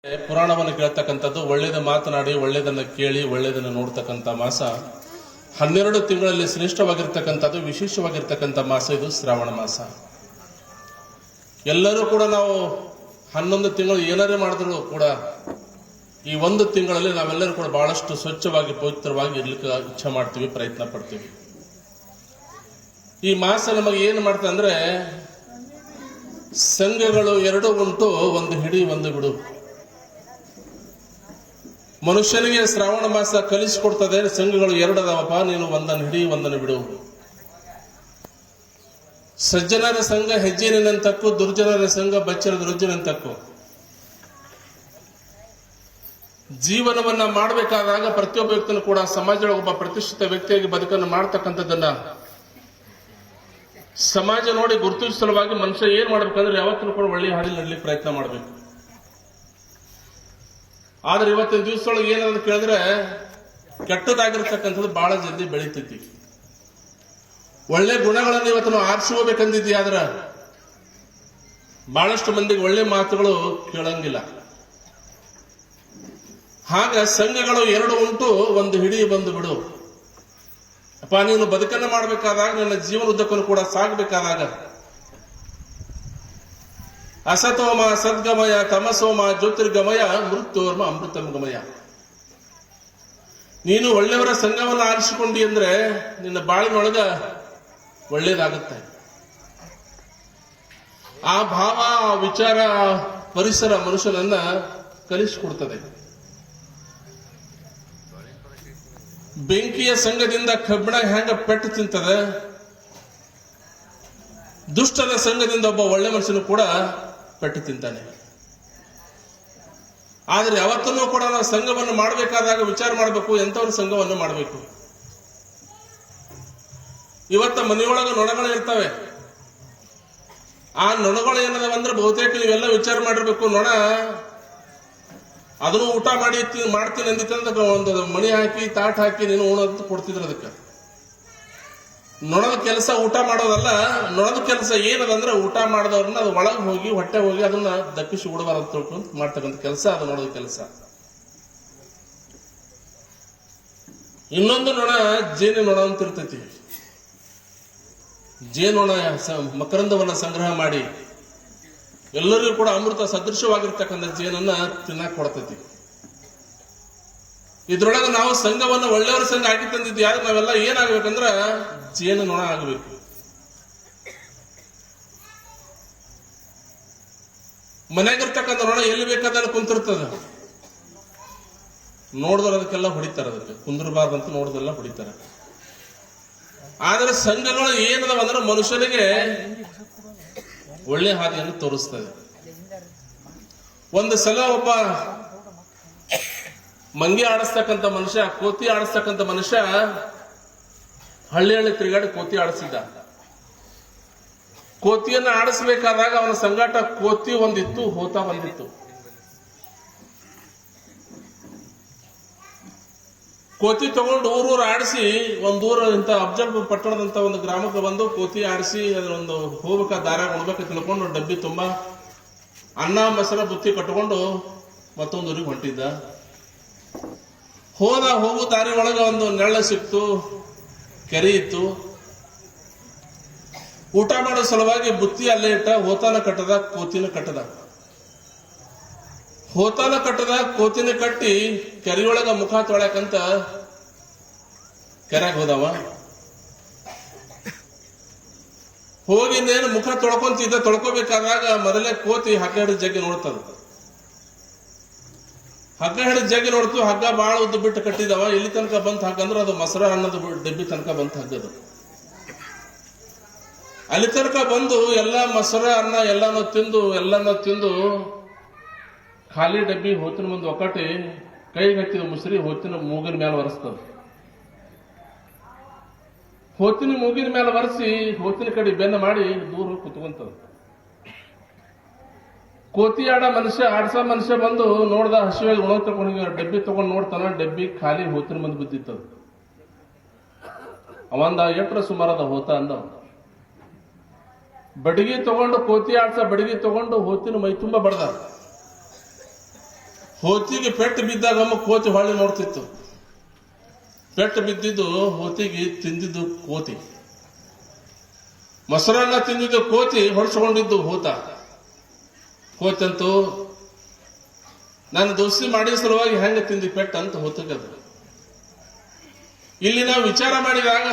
ಪುರಾಣವನ್ನು ಕೇಳ್ತಕ್ಕಂಥದ್ದು, ಒಳ್ಳೆಯದ ಮಾತನಾಡಿ ಒಳ್ಳೆಯದನ್ನು ಕೇಳಿ ಒಳ್ಳೆಯದನ್ನು ನೋಡ್ತಕ್ಕಂಥ ಮಾಸ. 12 ತಿಂಗಳಲ್ಲಿ ಶ್ರೇಷ್ಠವಾಗಿರ್ತಕ್ಕಂಥದ್ದು, ವಿಶೇಷವಾಗಿರ್ತಕ್ಕಂಥ ಮಾಸ ಇದು ಶ್ರಾವಣ ಮಾಸ. ಎಲ್ಲರೂ ಕೂಡ ನಾವು 11 ತಿಂಗಳು ಏನಾರೇ ಮಾಡಿದ್ರು ಕೂಡ ಈ 1 ತಿಂಗಳಲ್ಲಿ ನಾವೆಲ್ಲರೂ ಕೂಡ ಬಹಳಷ್ಟು ಸ್ವಚ್ಛವಾಗಿ ಪವಿತ್ರವಾಗಿ ಇರ್ಲಿಕ್ಕೆ ಇಚ್ಛೆ ಮಾಡ್ತೀವಿ, ಪ್ರಯತ್ನ ಪಡ್ತೀವಿ. ಈ ಮಾಸ ನಮಗೆ ಏನು ಮಾಡ್ತದೆ ಅಂದ್ರೆ, ಸಂಘಗಳು 2 ಉಂಟು, ಒಂದು ಹಿಡಿ ಒಂದು ಬಿಡು. ಮನುಷ್ಯನಿಗೆ ಶ್ರಾವಣ ಮಾಸ ಕಲಿಸಿಕೊಡ್ತದೆ, ಸಂಘಗಳು 2 ಅದಾವಪ್ಪ, ನೀನು ಒಂದನ್ನು ಹಿಡಿ ಒಂದನ್ನು ಬಿಡು. ಸಜ್ಜನರ ಸಂಘ ಹೆಜ್ಜೆನೆಂತಕ್ಕು, ದುರ್ಜನರ ಸಂಘ ಬಚ್ಚರದ ರುಜ್ಜನೆಂತಕ್ಕು. ಜೀವನವನ್ನ ಮಾಡಬೇಕಾದಾಗ ಪ್ರತಿಯೊಬ್ಬ ವ್ಯಕ್ತಿನೂ ಕೂಡ ಸಮಾಜದೊಳಗೆ ಒಬ್ಬ ಪ್ರತಿಷ್ಠಿತ ವ್ಯಕ್ತಿಯಾಗಿ ಬದುಕನ್ನು ಮಾಡ್ತಕ್ಕಂಥದ್ದನ್ನ ಸಮಾಜ ನೋಡಿ ಗುರುತಿಸುವ ಸಲುವಾಗಿ ಮನುಷ್ಯ ಏನ್ ಮಾಡ್ಬೇಕಂದ್ರೆ ಯಾವತ್ತೂ ಕೂಡ ಒಳ್ಳೆಯ ಹಾದಿ ನಡಲಿಕ್ಕೆ ಪ್ರಯತ್ನ ಮಾಡಬೇಕು. ಆದ್ರೆ ಇವತ್ತಿನ ದಿವಸದೊಳಗೆ ಏನಂತ ಕೇಳಿದ್ರೆ, ಕೆಟ್ಟದಾಗಿರ್ತಕ್ಕಂಥದ್ದು ಬಹಳ ಜಲ್ದಿ ಬೆಳೀತೈತಿ. ಒಳ್ಳೆ ಗುಣಗಳನ್ನು ಇವತ್ತು ನಾವು ಆರಿಸ್ಕೋಬೇಕಂದಿದ್ವಿ, ಆದ್ರೆ ಬಹಳಷ್ಟು ಮಂದಿಗೆ ಒಳ್ಳೆ ಮಾತುಗಳು ಕೇಳಂಗಿಲ್ಲ. ಹಾಗ ಸಂಘಗಳು 2 ಉಂಟು, ಒಂದು ಹಿಡಿ ಒಂದು ಬಿಡು. ಅಪ್ಪ, ನೀನು ಬದುಕನ್ನು ಮಾಡಬೇಕಾದಾಗ, ನನ್ನ ಜೀವನ ಉದ್ದಕ್ಕೂ ಕೂಡ ಸಾಗಬೇಕಾದಾಗ, ಅಸತೋಮ ಸದ್ಗಮಯ ತಮಸೋಮ ಜ್ಯೋತಿರ್ಗಮಯ ಮೃತ್ಯೋರ್ಮ ಅಮೃತಂ ಗಮಯ. ನೀನು ಒಳ್ಳೆಯವರ ಸಂಘವನ್ನು ಆರಿಸಿಕೊಂಡಿ ಅಂದ್ರೆ ನಿನ್ನ ಬಾಳಿನೊಳಗ ಒಳ್ಳೇದಾಗುತ್ತೆ. ಆ ಭಾವ, ಆ ವಿಚಾರ, ಪರಿಸರ ಮನುಷ್ಯನನ್ನ ಕಲಿಸಿಕೊಡ್ತದೆ. ಬೆಂಕಿಯ ಸಂಘದಿಂದ ಕಬ್ಬಿಣ ಹೆಂಗ ಪೆಟ್ಟು ತಿಂತದೆ, ದುಷ್ಟರ ಸಂಘದಿಂದ ಒಬ್ಬ ಒಳ್ಳೆ ಮನುಷ್ಯನು ಕೂಡ ಪೆಟ್ಟು ತಿಂತಾನೆ. ಆದ್ರೆ ಯಾವತ್ತೂ ಕೂಡ ನಾವು ಸಂಘವನ್ನು ಮಾಡಬೇಕಾದಾಗ ವಿಚಾರ ಮಾಡಬೇಕು, ಎಂಥವ್ರ ಸಂಘವನ್ನು ಮಾಡಬೇಕು. ಇವತ್ತ ಮನೆಯೊಳಗೆ ನೊಣಗಳು ಇರ್ತವೆ. ಆ ನೊಣಗಳು ಏನದವಂದ್ರೆ ಬಹುತೇಕ ನೀವೆಲ್ಲ ವಿಚಾರ ಮಾಡಿರ್ಬೇಕು. ನೊಣ ಅದನ್ನು ಊಟ ಮಾಡ್ತೀನಿ ಅಂದಿತ್ತಂದ್ರೆ ಒಂದು ಮಣಿ ಹಾಕಿ ತಾಟ್ ಹಾಕಿ ನೀನು ಉಣೋದು ಕೊಡ್ತಿದ್ರು. ಅದಕ್ಕೆ ನೊಣದ ಕೆಲಸ ಊಟ ಮಾಡೋದಲ್ಲ. ನೊಣದ ಕೆಲಸ ಏನದಂದ್ರೆ, ಊಟ ಮಾಡಿದವ್ರನ್ನ ಅದು ಒಳಗೆ ಹೋಗಿ ಹೊಟ್ಟೆ ಹೋಗಿ ಅದನ್ನ ದಕ್ಕಿಸಿ ಉಡಬಾರದು ತಿಳ್ಕೊಂಡು ಮಾಡ್ತಕ್ಕಂಥ ಕೆಲಸ ಅದು ನೊಣದ ಕೆಲಸ. ಇನ್ನೊಂದು ನೊಣ ಜೇನು ನೊಣ ಅಂತ ಇರ್ತೈತಿ. ಜೇನೊಣ ಮಕರಂದವನ್ನ ಸಂಗ್ರಹ ಮಾಡಿ ಎಲ್ಲರಿಗೂ ಕೂಡ ಅಮೃತ ಸದೃಶವಾಗಿರ್ತಕ್ಕಂಥ ಜೇನನ್ನ ತಿನ್ನಕ್ ಕೊಡ್ತೈತಿ. ಇದ್ರೊಳಗೆ ನಾವು ಸಂಘವನ್ನು ಒಳ್ಳೆಯವರ ಸಂಘ ಹಾಕಿ ತಂದಿದ್ವಿ. ಆದ್ರೆ ನಾವೆಲ್ಲ ಏನಾಗಬೇಕಂದ್ರ ಜೇನು ನೊಣ ಆಗಬೇಕು. ಮನೆಯಾಗಿರ್ತಕ್ಕಂಥ ನೊಣ ಎಲ್ಲಿ ಬೇಕಾದಲ್ಲಿ ಕುಂತಿರ್ತದ, ನೋಡಿದ್ರೆ ಅದಕ್ಕೆಲ್ಲ ಹೊಡಿತಾರ. ಅದಕ್ಕೆ ಕುಂದಿರಬಾರ್ದಂತ ನೋಡಿದೆಲ್ಲ ಹೊಡಿತಾರ. ಆದ್ರೆ ಸಂಘಗಳು ಏನದವಂದ್ರೆ ಮನುಷ್ಯನಿಗೆ ಒಳ್ಳೆ ಹಾದಿಯನ್ನು ತೋರಿಸ್ತದೆ. ಒಂದು ಸಲ ಒಬ್ಬ ಮಂಗಿ ಆಡಿಸ್ತಕ್ಕಂಥ ಮನುಷ್ಯ, ಕೋತಿ ಆಡಿಸ್ತಕ್ಕಂಥ ಮನುಷ್ಯ ಹಳ್ಳಿ ತಿರುಗಾಡಿ ಕೋತಿ ಆಡಿಸಿದ್ದ. ಕೋತಿಯನ್ನ ಆಡಿಸ್ಬೇಕಾದಾಗ ಅವನ ಸಂಗಾಟ ಕೋತಿ ಒಂದಿತ್ತು, ಹೋತ ಒಂದಿತ್ತು. ಕೋತಿ ತಗೊಂಡು ಊರೂರು ಆಡಿಸಿ ಒಂದೂರು ಇಂಥ ಅಫ್ಜಲ್ ಪಟ್ಟಣದಂತ ಒಂದು ಗ್ರಾಮಕ್ಕೆ ಬಂದು ಕೋತಿ ಆಡಿಸಿ ಅದೊಂದು ಹೋಗ್ಬೇಕ ದಾರ ಉಣ್ಬೇಕು ತಿಳ್ಕೊಂಡು ಡಬ್ಬಿ ತುಂಬಾ ಅನ್ನ ಮೊಸರ ಬುತ್ತಿ ಕಟ್ಕೊಂಡು ಮತ್ತೊಂದು ಊರಿಗೆ ಹೊಂಟಿದ್ದ. ಹೋಗು ದಾರಿ ಒಳಗೆ ಒಂದು ನೆಳ್ಳ ಸಿಕ್ತು, ಕೆರೆ ಇತ್ತು. ಊಟ ಮಾಡೋ ಸಲುವಾಗಿ ಬುತ್ತಿ ಅಲ್ಲೇ ಇಟ್ಟ, ಹೋತಾನ ಕಟ್ಟದ, ಕೋತಿನ ಕಟ್ಟದ. ಹೋತಾನ ಕಟ್ಟದ, ಕೋತಿನ ಕಟ್ಟಿ ಕೆರೆಯೊಳಗ ಮುಖ ತೊಳ್ಯಾಕಂತ ಕೆರೆಗೆ ಹೋದವ. ಹೋಗಿ ನೇನು ಮುಖ ತೊಳ್ಕೊಂತಿದ್ದ. ತೊಳ್ಕೋಬೇಕಾದಾಗ ಮೊದಲೇ ಕೋತಿ ಹಗ್ಗ ಹಿಡಿದ ಜಗ್ಗಿ ನೋಡ್ತದ. ಹಗ್ಗ ಹಿಡಿದ ಜಗ್ಗಿ ನೋಡ್ತು. ಹಗ್ಗ ಬಾಳ ಉದ್ದು ಬಿಟ್ಟು ಕಟ್ಟಿದವ. ಇಲ್ಲಿ ತನಕ ಬಂತ ಹಗ್ಗ ಅಂದ್ರೆ ಅದು ಮೊಸರ ಅನ್ನೋದು ಡಬ್ಬಿ ತನಕ ಬಂತ ಹಗ್ಗದು. ಅಲ್ಲಿ ತನಕ ಬಂದು ಎಲ್ಲ ಮೊಸರ ಅನ್ನ ಎಲ್ಲಾನು ತಿಂದು ಖಾಲಿ ಡಬ್ಬಿ ಹೋತಿನ ಮುಂದೆ ಒಕ್ಕಟಿ ಕೈಗೆ ಹಚ್ಚಿದ ಮುಸ್ರಿ ಹೋತಿನ ಮೂಗಿನ ಮೇಲೆ ಒರೆಸ್ತದ. ಹೋತಿನ ಮೂಗಿನ ಮೇಲೆ ಒರೆಸಿ ಹೋತಿನ ಕಡೆ ಬೆನ್ನ ಮಾಡಿ ದೂರ ಕುತ್ಕೊಂತದ. ಕೋತಿ ಆಡ್ಸ ಮನುಷ್ಯ ಬಂದು ನೋಡ್ದ, ಹಸಿವಾಗಿ ಉಣ ತಗೊಂಡು ಡಬ್ಬಿ ತಗೊಂಡು ನೋಡ್ತಾನ. ಡಬ್ಬಿ ಖಾಲಿ ಹೋತಿನ ಮುಂದೆ ಬಿದ್ದಿತ್ತದ. ಅವಂದ ಎಟ್ರ ಸುಮಾರದ ಹೋತ ಅಂದ. ಬಡಗಿ ತಗೊಂಡು ಕೋತಿ ಆಡ್ಸ ಬಡಗಿ ತಗೊಂಡು ಹೋತಿನ ಮೈ ತುಂಬ ಬಡ್ದ. ಹೋತಿಗೆ ಪೆಟ್ಟು ಬಿದ್ದಾಗ ಕೋತಿ ಹೊಳ್ಳಿ ನೋಡ್ತಿತ್ತು. ಪೆಟ್ಟು ಬಿದ್ದಿದ್ದು ಹೋತಿಗೆ ತಿಂದಿದ್ದು ಕೋತಿ, ಮೊಸರನ್ನ ತಿಂದಿದ್ದು ಕೋತಿ ಹೊಡ್ಸ್ಕೊಂಡಿದ್ದು ಹೋತ. ಕೋತಂತೂ ನಾನು ದೋಸ್ತಿ ಮಾಡಿದ ಸಲುವಾಗಿ ಹೆಂಗ ತಿಂದಿ ಪೆಟ್ಟು ಅಂತ ಹೋತಕ್ಕದು. ಇಲ್ಲಿ ನಾವು ವಿಚಾರ ಮಾಡಿದಾಗ